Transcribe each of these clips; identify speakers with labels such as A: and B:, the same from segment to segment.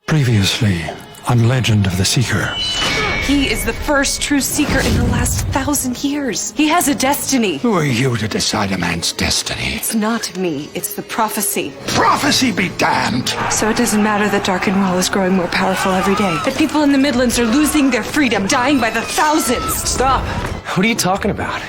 A: Previously on Legend of the Seeker.
B: He is the first true Seeker in the last 1,000 years. He has a destiny.
A: Who are you to decide a man's destiny?
B: It's not me, it's the prophecy.
A: Prophecy be damned!
B: So it doesn't matter that Darkenwall is growing more powerful every day. That people in the Midlands are losing their freedom, dying by the thousands.
C: Stop! What are you talking about?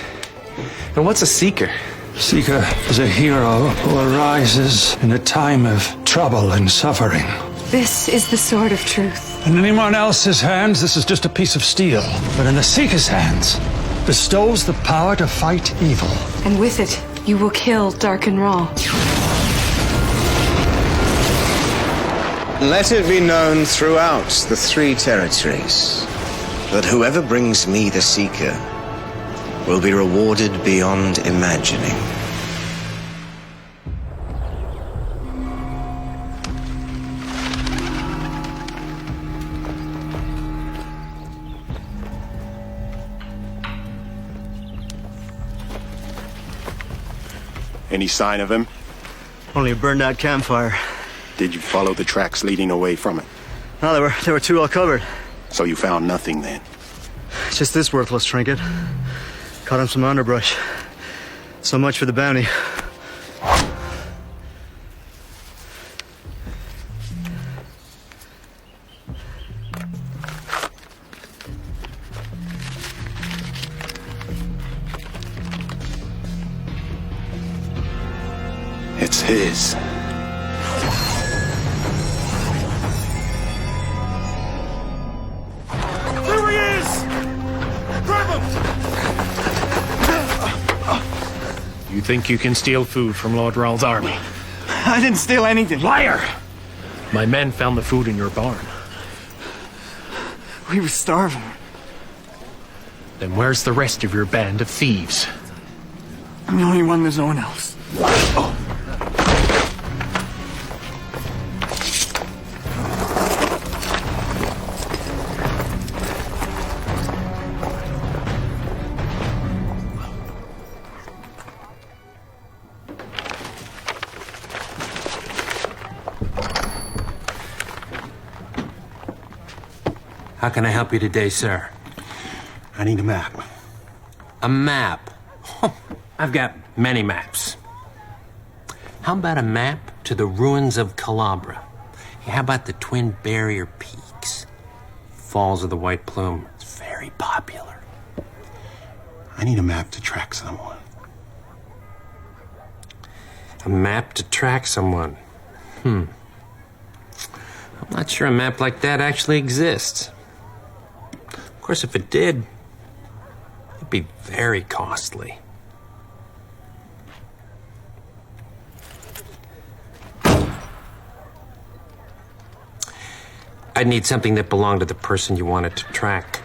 C: And what's a Seeker?
A: Seeker is a hero who arises in a time of trouble and suffering.
B: This is the sword of truth.
A: In anyone else's hands, this is just a piece of steel. But in the Seeker's hands, bestows the power to fight evil.
B: And with it, you will kill Darkenwall.
D: Let it be known throughout the 3 territories that whoever brings me the Seeker will be rewarded beyond imagining.
E: Any sign of him?
F: Only a burned-out campfire.
E: Did you follow the tracks leading away from it?
F: No, they were too well covered.
E: So you found nothing then?
F: Just this worthless trinket. Caught him some underbrush. So much for the bounty.
E: It's his.
G: There he is! Grab him!
H: You think you can steal food from Lord Rawl's army?
G: I didn't steal anything.
H: Liar! My men found the food in your barn.
G: We were starving.
H: Then where's the rest of your band of thieves?
G: I'm the only one, there's no one else.
I: How can I help you today, sir?
E: I need a map.
I: A map? I've got many maps. How about a map to the ruins of Calabra? How about the Twin Barrier Peaks? Falls of the White Plume. It's very popular.
E: I need a map to track someone.
I: A map to track someone? I'm not sure a map like that actually exists. Of course, if it did, it'd be very costly. I'd need something that belonged to the person you wanted to track.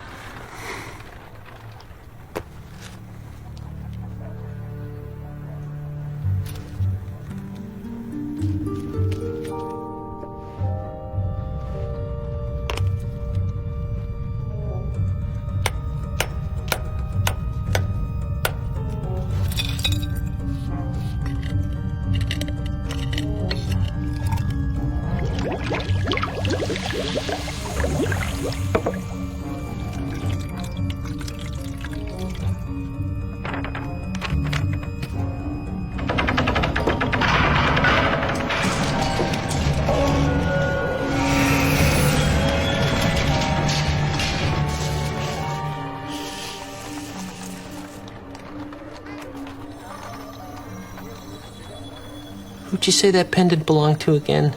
I: Who'd you say that pendant belonged to again?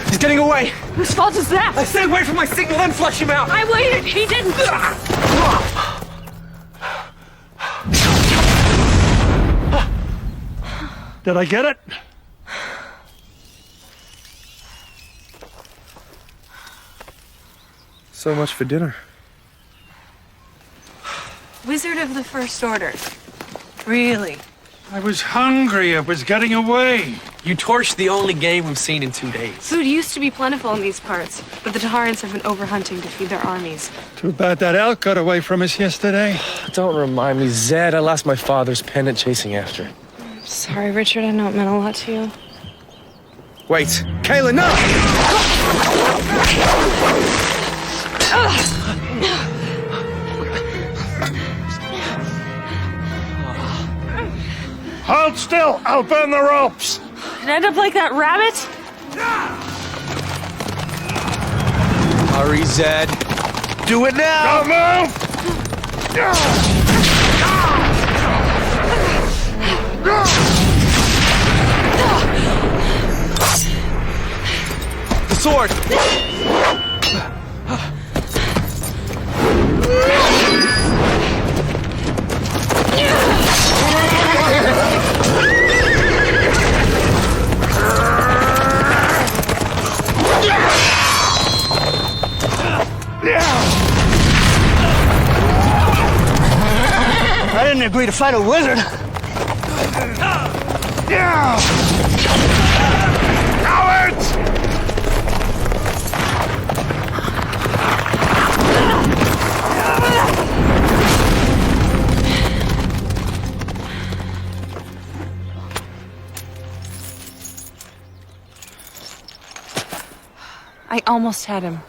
C: He's getting away!
B: Whose fault is that?
C: I stay away from my signal, then flush him out!
B: I waited, he didn't.
G: Did I get it?
C: So much for dinner.
B: Wizard of the First Order. Really?
A: I was hungry. I was getting away.
C: You torched the only game we've seen in 2 days.
B: Food used to be plentiful in these parts, but the Taharans have been overhunting to feed their armies.
A: Too bad that elk got away from us yesterday.
C: Don't remind me, Zed. I lost my father's pendant chasing after.
B: Sorry, Richard, I know it meant a lot to you.
C: Wait, Kayla, no!
A: Hold still! I'll burn the ropes!
B: It end up like that rabbit?
C: Hurry, Zed. Do it now!
A: Don't move!
C: The sword!
G: I didn't agree to fight a wizard.
A: Cowards!
B: I almost had him.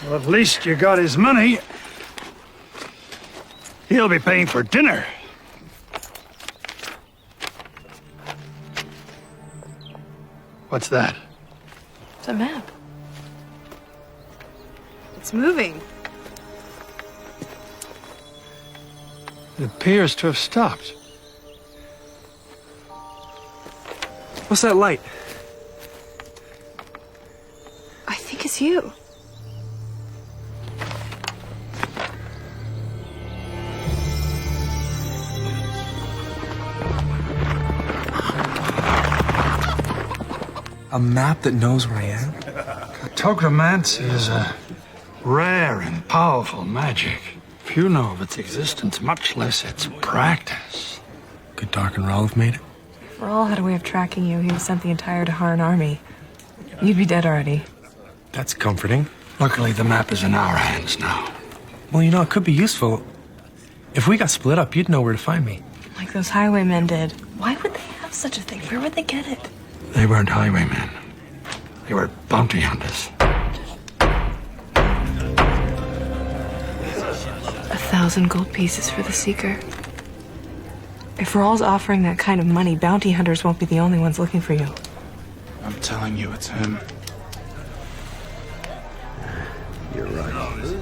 A: Well, at least you got his money. He'll be paying for dinner. What's that?
B: It's a map. It's moving.
A: It appears to have stopped.
C: What's that light?
B: I think it's you.
C: A map that knows where I am?
A: Cartogramancy is a rare and powerful magic. Few know of its existence, much less its practice.
C: Could Dark and Ralph have made it?
B: If Rahl had a way of tracking you, he sent the entire Taharan army. You'd be dead already.
C: That's comforting.
A: Luckily, the map is in our hands now.
C: Well, you know, it could be useful. If we got split up, you'd know where to find me.
B: Like those highwaymen did. Why would they have such a thing? Where would they get it?
A: They weren't highwaymen. They were bounty hunters.
B: 1,000 gold pieces for the Seeker. If Rahl's offering that kind of money, bounty hunters won't be the only ones looking for you.
E: I'm telling you, it's him.
D: You're right.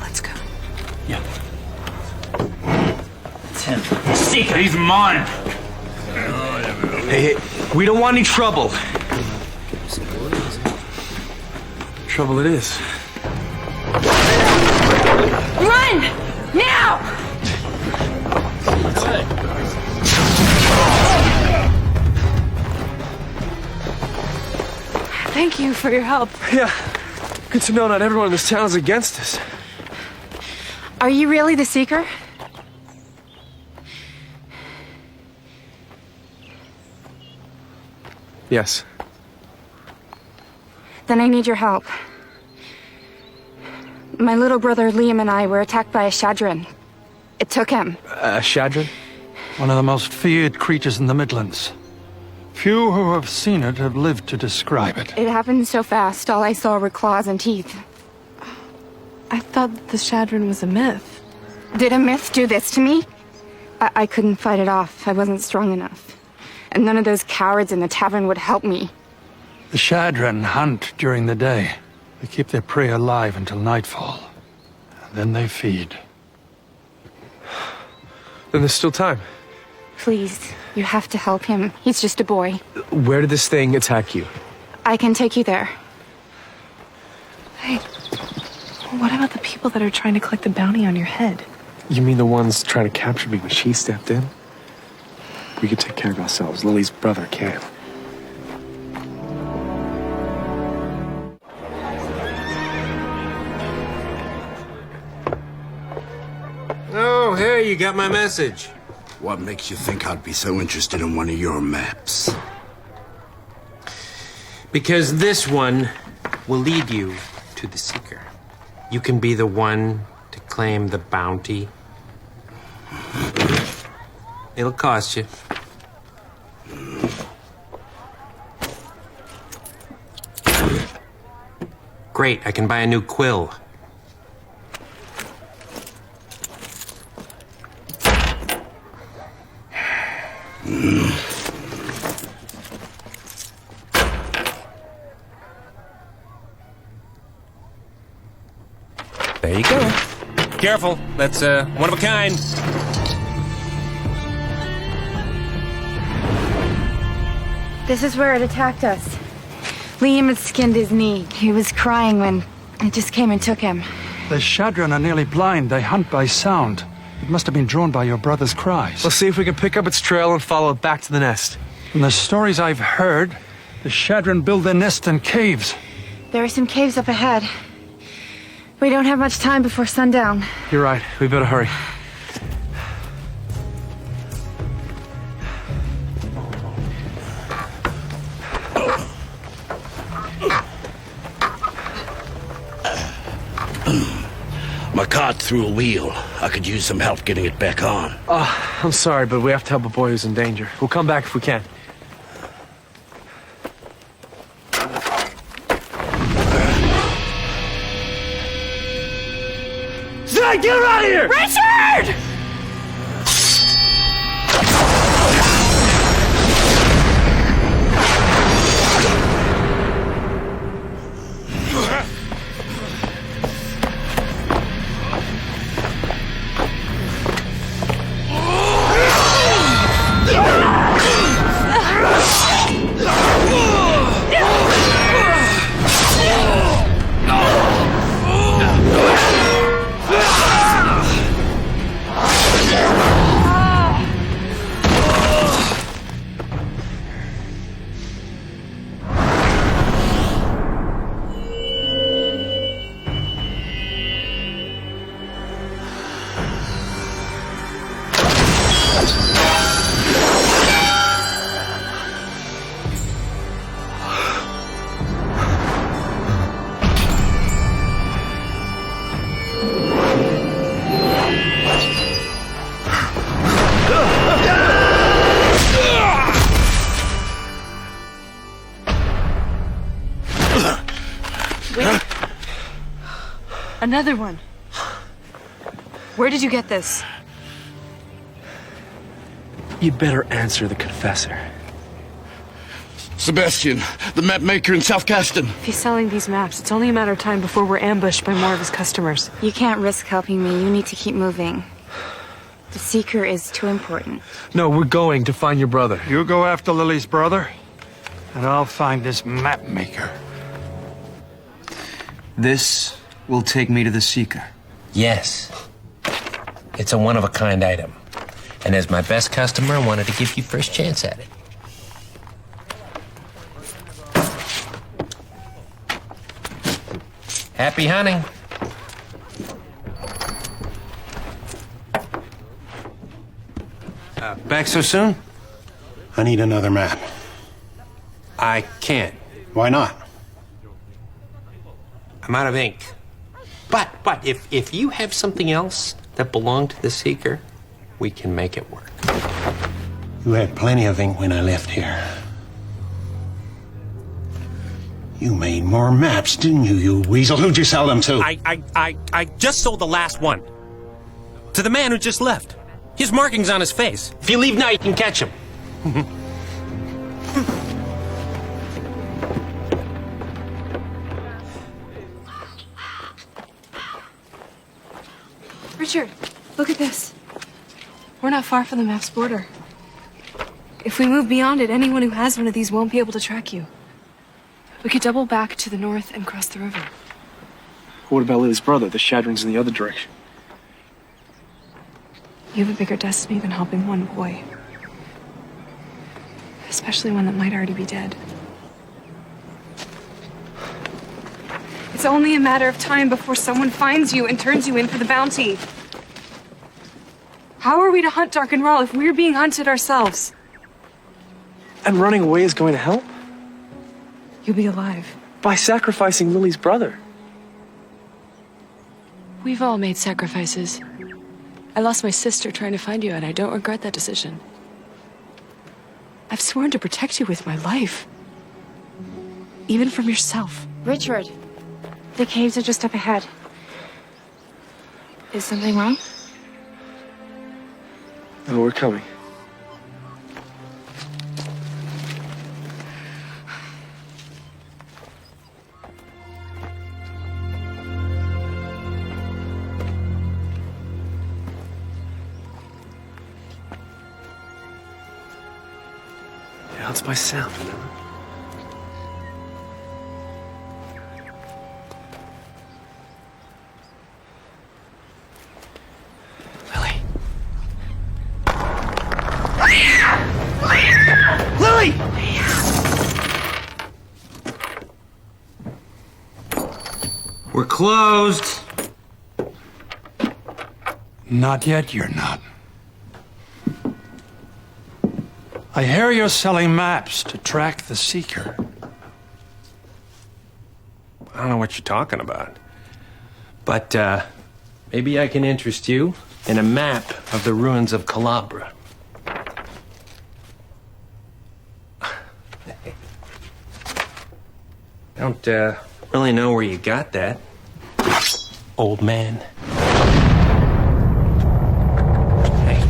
B: Let's go.
C: Yeah.
G: It's him. Seeker, he's mine.
C: Hey, we don't want any trouble. Trouble it is.
B: Run! Now! Thank you for your help.
C: Yeah. Good to know not everyone in this town is against us.
B: Are you really the Seeker?
C: Yes.
J: Then I need your help. My little brother Liam and I were attacked by a Shadran. It took him.
C: Shadran?
A: One of the most feared creatures in the Midlands. Few who have seen it have lived to describe it.
J: It happened so fast, all I saw were claws and teeth.
B: I thought the Shadran was a myth.
J: Did a myth do this to me? I couldn't fight it off. I wasn't strong enough. And none of those cowards in the tavern would help me.
A: The Shadran hunt during the day. They keep their prey alive until nightfall. And then they feed.
C: Then there's still time.
J: Please, you have to help him. He's just a boy.
C: Where did this thing attack you?
J: I can take you there.
B: Hey, what about the people that are trying to collect the bounty on your head?
C: You mean the ones trying to capture me when she stepped in? We can take care of ourselves. Lily's brother can.
I: Oh, hey, you got my message.
E: What makes you think I'd be so interested in one of your maps?
I: Because this one will lead you to the Seeker. You can be the one to claim the bounty. It'll cost you. Great, I can buy a new quill.
K: There you go. Careful, that's one of a kind.
J: This is where it attacked us. Liam had skinned his knee. He was crying when it just came and took him.
A: The Shadran are nearly blind. They hunt by sound. It must have been drawn by your brother's cries.
C: Let's see if we can pick up its trail and follow it back to the nest.
A: From the stories I've heard, the Shadran build their nest in caves.
J: There are some caves up ahead. We don't have much time before sundown.
C: You're right. We better hurry.
E: My cart threw a wheel. I could use some help getting it back on.
C: I'm sorry, but we have to help a boy who's in danger. We'll come back if we can.
G: Zach, get her out of here!
B: Richard! Another one. Where did you get this?
C: You'd better answer the confessor.
E: Sebastian, the map maker in South Caston.
B: If he's selling these maps, it's only a matter of time before we're ambushed by more of his customers.
J: You can't risk helping me. You need to keep moving. The Seeker is too important.
C: No, we're going to find your brother.
A: You go after Lily's brother, and I'll find this map maker.
F: This will take me to the Seeker.
I: Yes. It's a one-of-a-kind item. And as my best customer, I wanted to give you first chance at it. Happy hunting.
F: Back so soon?
E: I need another map.
I: I can't.
E: Why not?
I: I'm out of ink. But if you have something else that belonged to the Seeker, we can make it work.
E: You had plenty of ink when I left here. You made more maps, didn't you, you weasel? Who'd you sell them to?
K: I just sold the last one. To the man who just left. His markings on his face.
I: If you leave now, you can catch him.
B: Richard, look at this. We're not far from the map's border. If we move beyond it, anyone who has one of these won't be able to track you. We could double back to the north and cross the river.
C: What about Lily's brother? The Shadran's in the other direction.
B: You have a bigger destiny than helping one boy. Especially one that might already be dead. It's only a matter of time before someone finds you and turns you in for the bounty. How are we to hunt Darkenral if we're being hunted ourselves?
C: And running away is going to help?
B: You'll be alive.
C: By sacrificing Lily's brother.
B: We've all made sacrifices. I lost my sister trying to find you, and I don't regret that decision. I've sworn to protect you with my life. Even from yourself.
J: Richard, the caves are just up ahead. Is something wrong?
C: No, we're coming. Yeah, it's by sound, remember?
G: Lily!
E: We're closed.
A: Not yet, you're not. I hear you're selling maps to track the Seeker.
K: I don't know what you're talking about. But, maybe I can interest you in a map of the ruins of Calabra. I don't, really know where you got that, old man. Hey.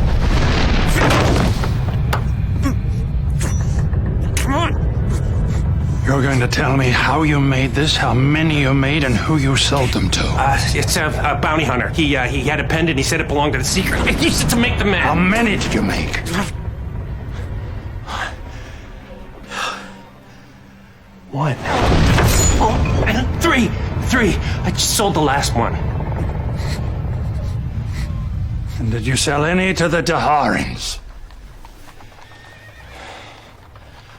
K: Come on!
A: You're going to tell me how you made this, how many you made, and who you sold them to.
K: It's a bounty hunter. He had a pendant. He said it belonged to the Seeker. I used it to make the map.
A: How many did you make?
K: One. Oh, and three. I just sold the last one.
A: And did you sell any to the Daharans?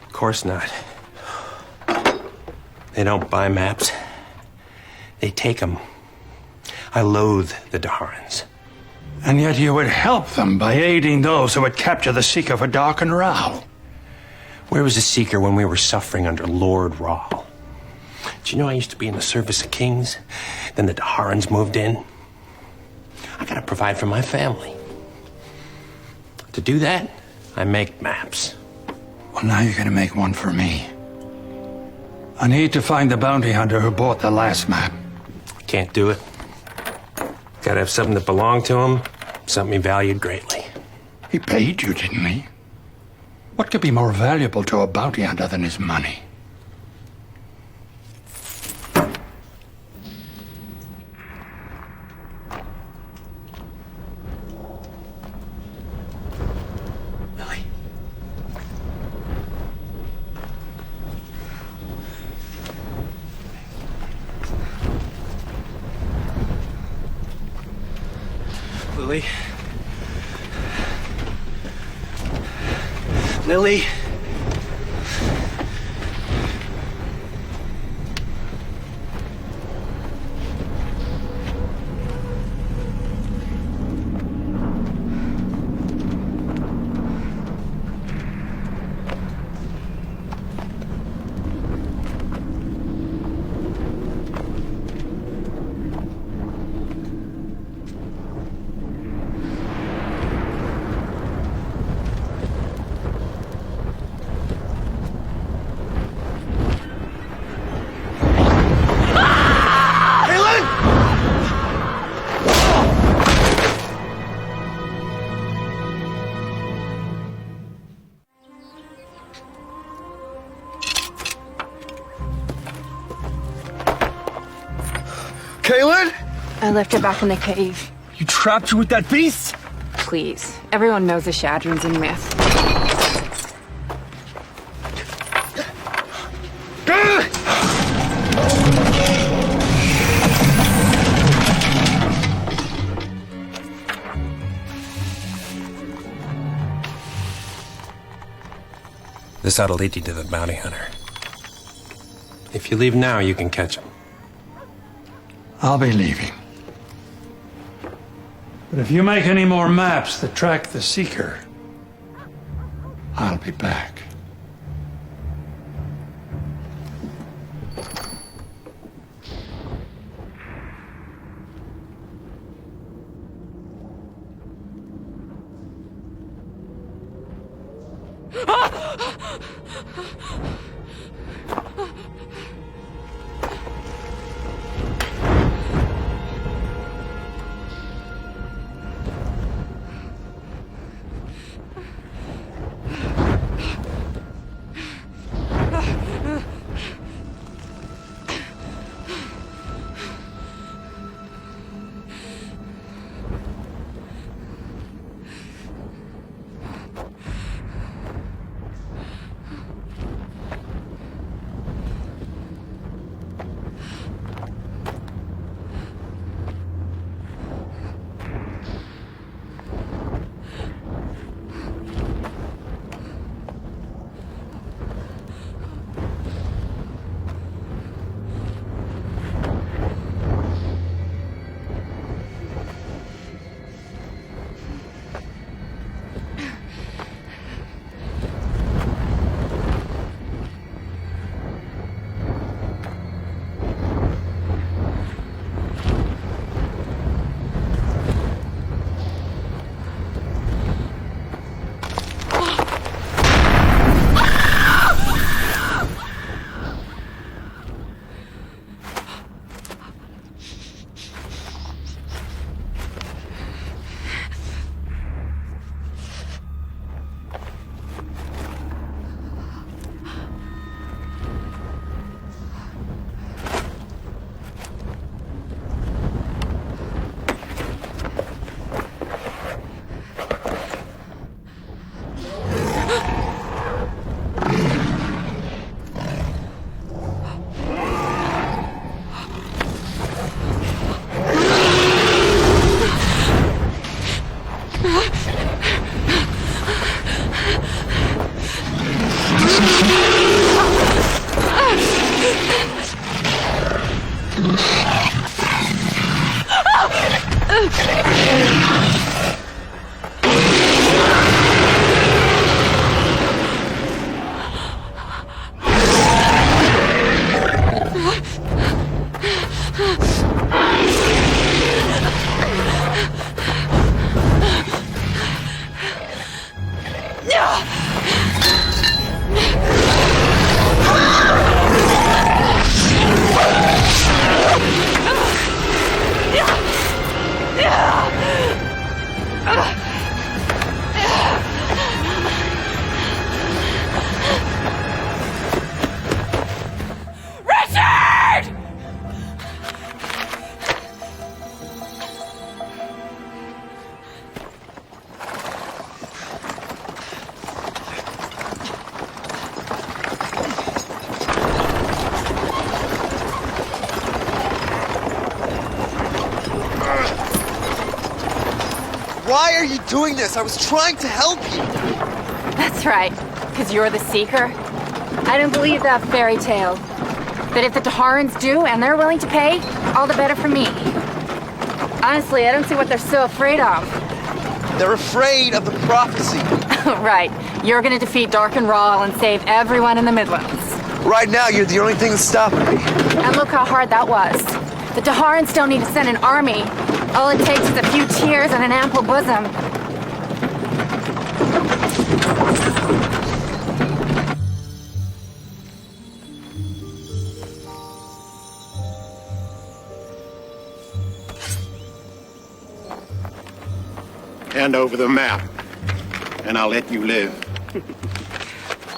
K: Of course not. They don't buy maps. They take them. I loathe the Daharans.
A: And yet you would help them by aiding those who would capture the Seeker for Darkenral.
K: Where was the Seeker when we were suffering under Lord Rahl? Do you know I used to be in the service of kings? Then the Daharans moved in. I gotta provide for my family. To do that, I make maps.
A: Well, now you're gonna make one for me. I need to find the bounty hunter who bought the last map.
K: Can't do it. Gotta have something that belonged to him, something he valued greatly.
A: He paid you, didn't he? What could be more valuable to a bounty hunter than his money?
K: Lily. Lily. Lily.
G: Kaylin?
J: I left her back in the cave.
G: You trapped her with that beast?
J: Please. Everyone knows the Shadron's a myth.
K: This ought to lead you to the bounty hunter. If you leave now, you can catch him.
A: I'll be leaving. But if you make any more maps that track the Seeker, I'll be back.
L: Why are you doing this? I was trying to help you.
J: That's right, because you're the Seeker. I don't believe that fairy tale. But if the Taharans do, and they're willing to pay, all the better for me. Honestly, I don't see what they're so afraid of.
L: They're afraid of the prophecy.
J: Right. You're gonna defeat Darken Rahl and save everyone in the Midlands.
L: Right now, you're the only thing that's stopping me.
J: And look how hard that was. The Taharans don't need to send an army. All it takes is a few tears and an ample bosom.
M: Hand over the map, and I'll let you live.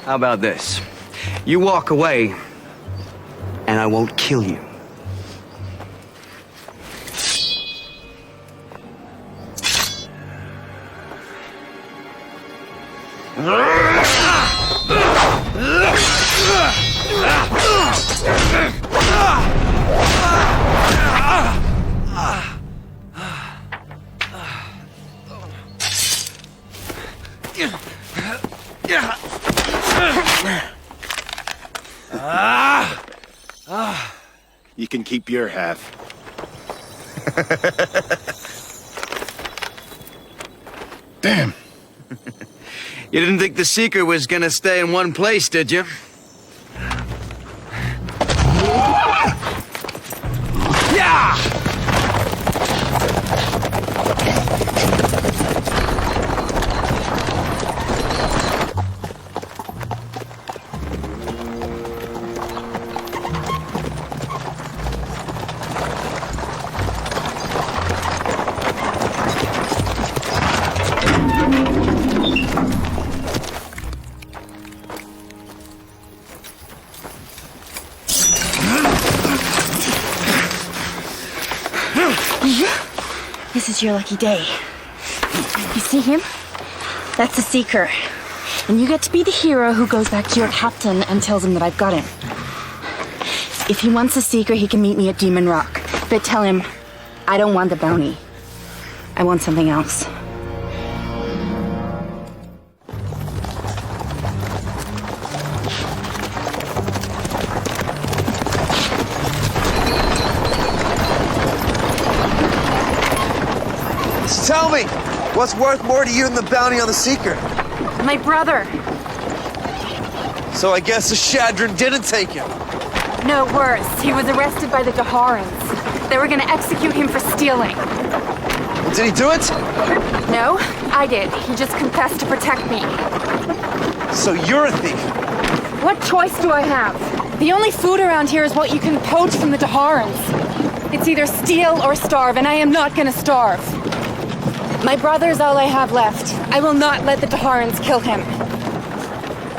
F: How about this? You walk away, and I won't kill you.
M: You can keep your half. Damn.
F: You didn't think the Seeker was gonna stay in one place, did you? Yeah!
J: This is your lucky day. You see him? That's the Seeker. And you get to be the hero who goes back to your captain and tells him that I've got him. If he wants the Seeker, he can meet me at Demon Rock. But tell him, I don't want the bounty. I want something else.
L: Tell me, what's worth more to you than the bounty on the Seeker?
J: My brother.
L: So I guess the Shadron didn't take him.
J: No, worse. He was arrested by the Daharans. They were gonna execute him for stealing.
L: Did he do it?
J: No, I did. He just confessed to protect me.
L: So you're a thief?
J: What choice do I have? The only food around here is what you can poach from the Daharans. It's either steal or starve, and I am not gonna starve. My brother's all I have left. I will not let the Daharans kill him.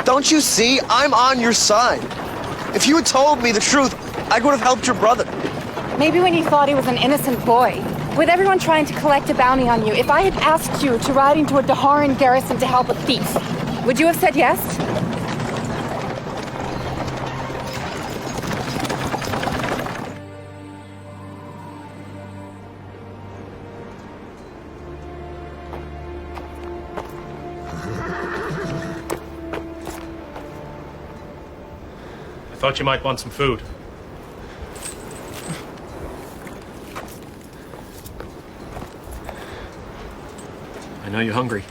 L: Don't you see? I'm on your side. If you had told me the truth, I would have helped your brother.
J: Maybe when you thought he was an innocent boy. With everyone trying to collect a bounty on you, if I had asked you to ride into a Daharan garrison to help a thief, would you have said yes?
H: I thought you might want some food. I know you're hungry.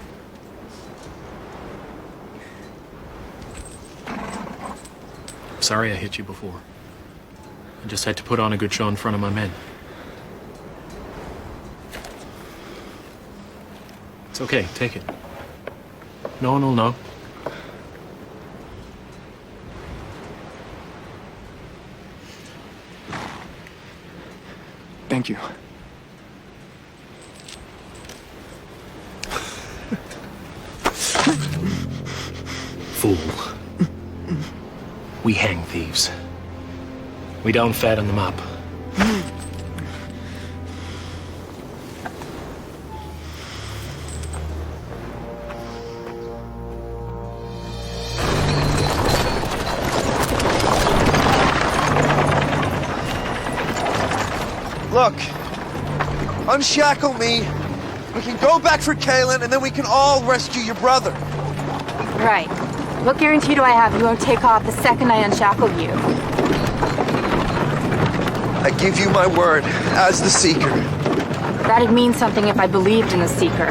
H: Sorry I hit you before. I just had to put on a good show in front of my men. It's okay, take it. No one will know.
C: Thank you.
H: Fool. We hang thieves. We don't fatten them up.
L: Look, unshackle me. We can go back for Kalen, and then we can all rescue your brother.
J: Right. What guarantee do I have you won't take off the second I unshackle you?
L: I give you my word, as the Seeker.
J: That'd mean something if I believed in the Seeker.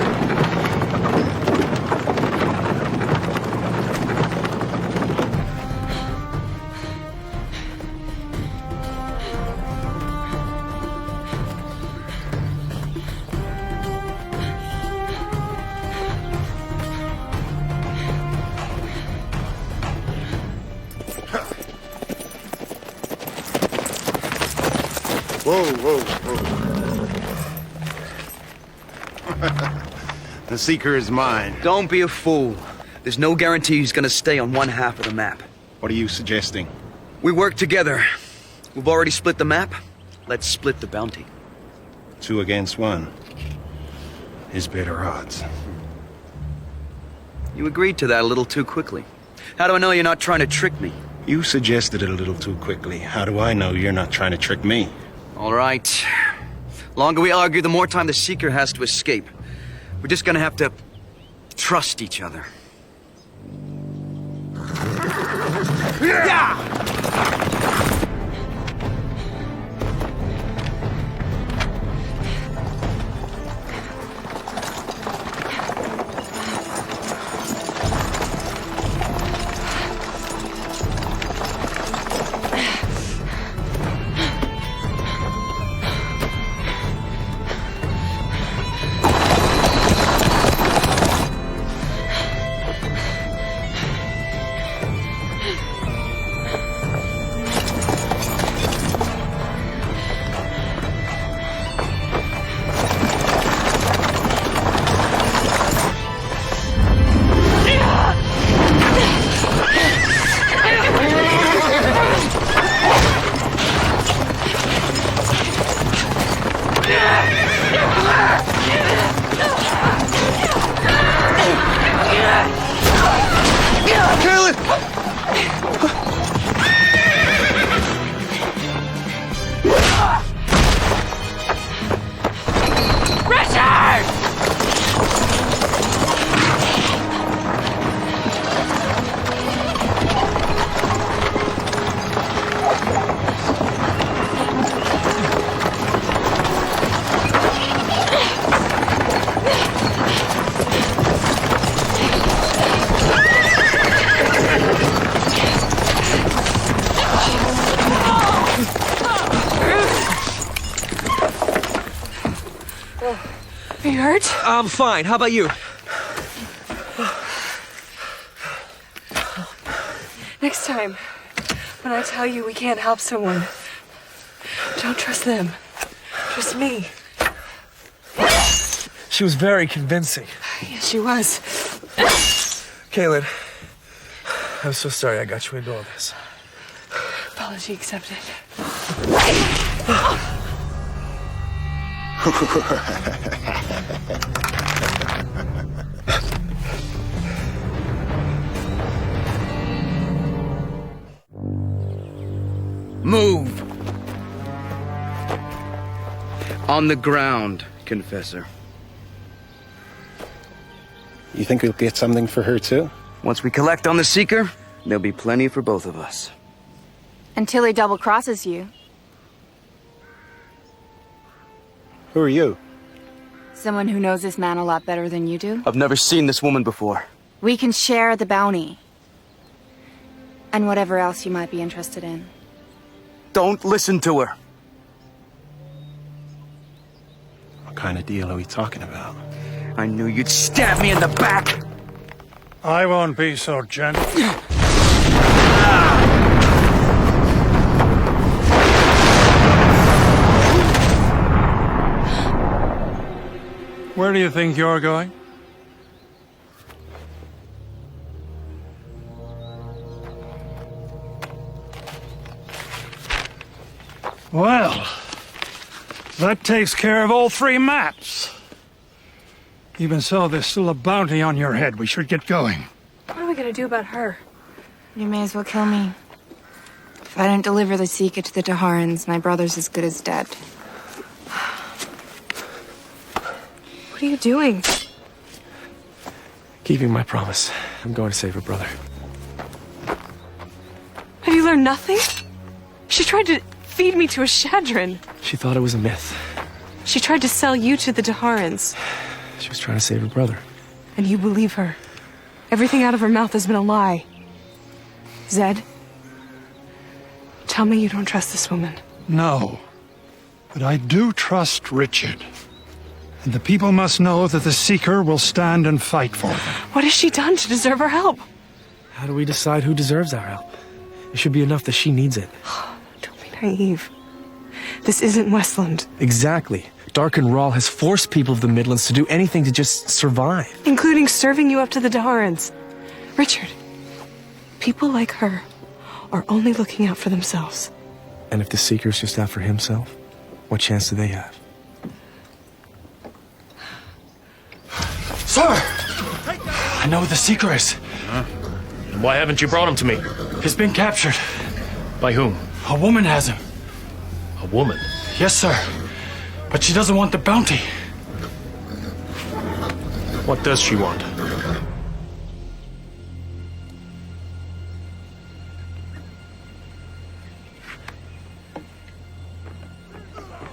M: Whoa, whoa, whoa. The Seeker is mine.
F: Don't be a fool. There's no guarantee he's gonna stay on one half of the map.
M: What are you suggesting?
F: We work together. We've already split the map. Let's split the bounty.
M: 2 against 1 is better odds.
F: You agreed to that a little too quickly. How do I know you're not trying to trick me?
M: You suggested it a little too quickly. How do I know you're not trying to trick me?
F: All right. Longer we argue, the more time the Seeker has to escape. We're just gonna have to trust each other. Yeah!
B: hurt?
F: I'm fine. How about you?
B: Next time, when I tell you we can't help someone, don't trust them. Trust me.
C: She was very convincing.
B: Yes, she was.
C: Kaylin, I'm so sorry I got you into all this.
B: Apology accepted.
F: Move! On the ground, Confessor.
M: You think we'll get something for her, too?
F: Once we collect on the Seeker, there'll be plenty for both of us.
J: Until he double crosses you.
M: Who are you?
J: Someone who knows this man a lot better than you do.
F: I've never seen this woman before.
J: We can share the bounty. And whatever else you might be interested in.
F: Don't listen to her.
M: What kind of deal are we talking about?
F: I knew you'd stab me in the back.
A: I won't be so gentle. Where do you think you're going? Well, that takes care of all 3 maps. Even so, there's still a bounty on your head. We should get going.
B: What are we gonna do about her?
J: You may as well kill me. If I don't deliver the Seeker to the Taharans, my brother's as good as dead.
B: What are you doing?
C: Keeping my promise. I'm going to save her brother.
B: Have you learned nothing? She tried to feed me to a Shadran.
C: She thought it was a myth.
B: She tried to sell you to the Taharans.
C: She was trying to save her brother.
B: And you believe her. Everything out of her mouth has been a lie. Zed, tell me you don't trust this woman.
A: No. But I do trust Richard. And the people must know that the Seeker will stand and fight for them.
B: What has she done to deserve our help?
C: How do we decide who deserves our help? It should be enough that she needs it.
B: Don't be naive. This isn't Westland.
C: Exactly. Darken Rahl has forced people of the Midlands to do anything to just survive.
B: Including serving you up to the Taharans. Richard, people like her are only looking out for themselves.
C: And if the Seeker's just out for himself, what chance do they have? Sir! I know what the Seeker is.
H: And why haven't you brought him to me?
A: He's been captured.
H: By whom?
A: A woman has him.
H: A woman?
A: Yes, sir. But she doesn't want the bounty.
H: What does she want?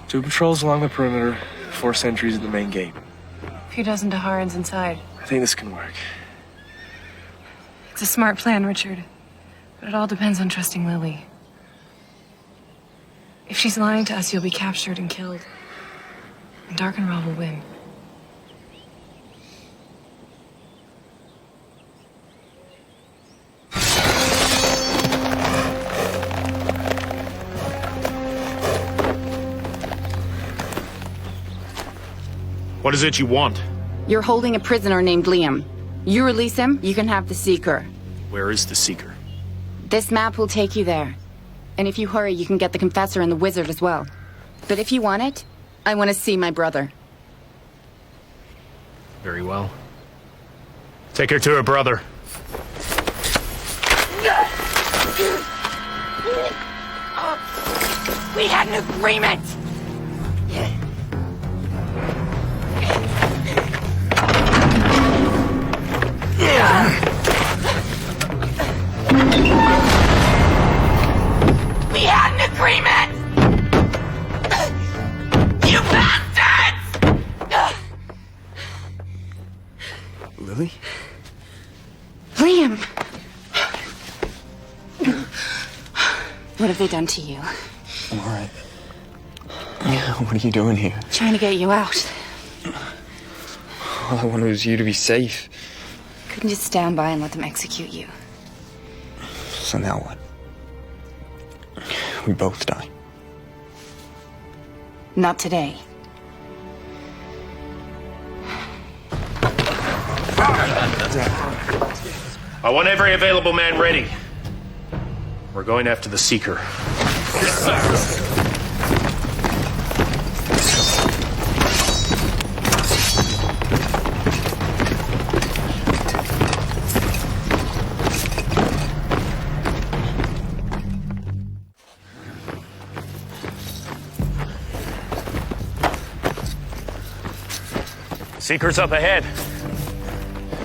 C: Two patrols along the perimeter, 4 sentries at the main gate.
B: A few dozen Taharans inside.
C: I think this can work.
B: It's a smart plan, Richard. But it all depends on trusting Lily. If she's lying to us, you'll be captured and killed. And Darken Rahl will win.
H: What is it you want?
J: You're holding a prisoner named Liam. You release him, you can have the Seeker.
H: Where is the Seeker?
J: This map will take you there. And if you hurry, you can get the Confessor and the Wizard as well. But if you want it, I want to see my brother.
H: Very well. Take her to her brother.
J: We had an agreement! We had an agreement! You bastards!
F: Lily?
J: Liam! What have they done to you?
C: I'm all right. Yeah, what are you doing here?
J: Trying to get you out.
N: All I wanted was you to be safe.
J: Couldn't just stand by and let them execute you.
N: So now what? We both die.
J: Not today.
H: I want every available man ready. We're going after the Seeker. Seeker's up ahead.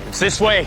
H: It's this way.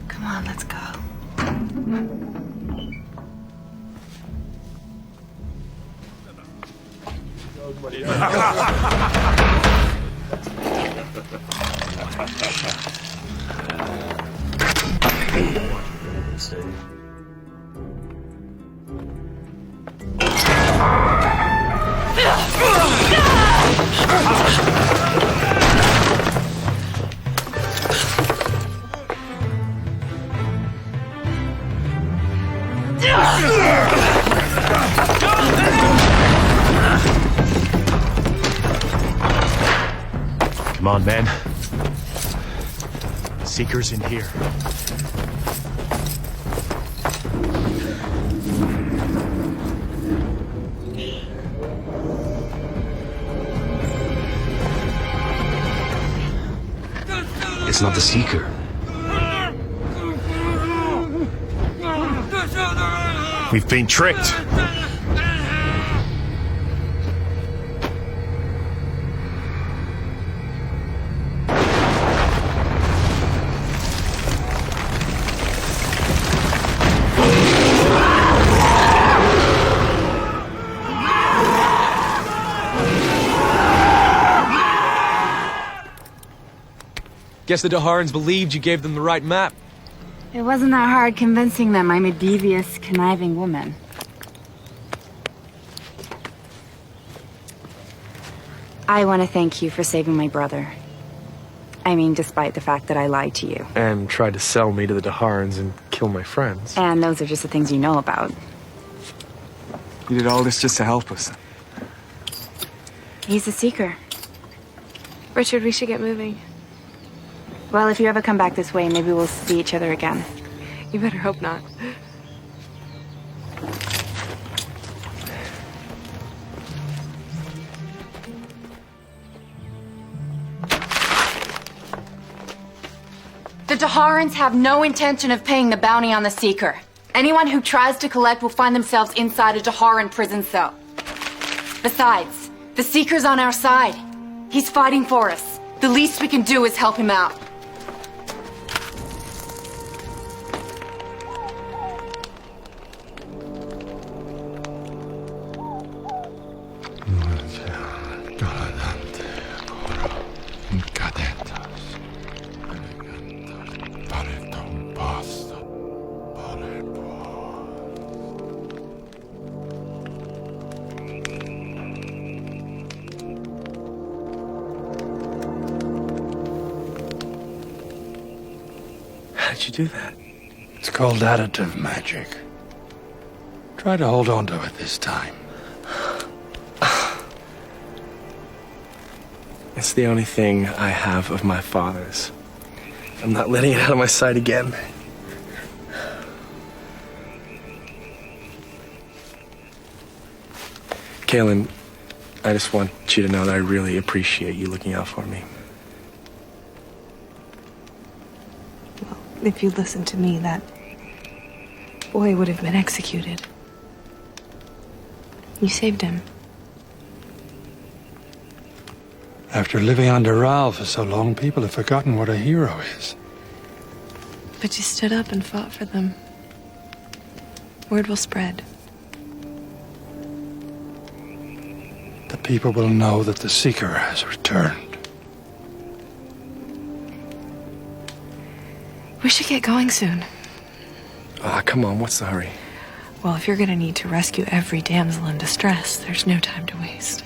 B: Come on, let's go.
H: Come on, man. Seeker's in here.
F: It's not the Seeker.
H: We've been tricked.
L: Guess the Daharans believed you gave them the right map.
J: It wasn't that hard convincing them I'm a devious, conniving woman. I want to thank you for saving my brother. I mean, despite the fact that I lied to you.
C: And tried to sell me to the Daharans and kill my friends.
J: And those are just the things you know about.
N: You did all this just to help us.
J: He's a Seeker.
B: Richard, we should get moving.
J: Well, if you ever come back this way, maybe we'll see each other again.
B: You better hope not.
J: The Daharans have no intention of paying the bounty on the Seeker. Anyone who tries to collect will find themselves inside a Daharan prison cell. Besides, the Seeker's on our side. He's fighting for us. The least we can do is help him out.
C: How'd you do that?
A: It's called additive magic. Try to hold on to it this time.
C: It's the only thing I have of my father's. I'm not letting it out of my sight again. Kaylin, I just want you to know that I really appreciate you looking out for me.
B: If you'd listened to me, that boy would have been executed. You saved him.
A: After living under Raoul for so long, people have forgotten what a hero is.
B: But you stood up and fought for them. Word will spread.
A: The people will know that the Seeker has returned.
B: We should get going soon.
C: Ah, come on, what's the hurry?
B: Well, if you're gonna need to rescue every damsel in distress, there's no time to waste.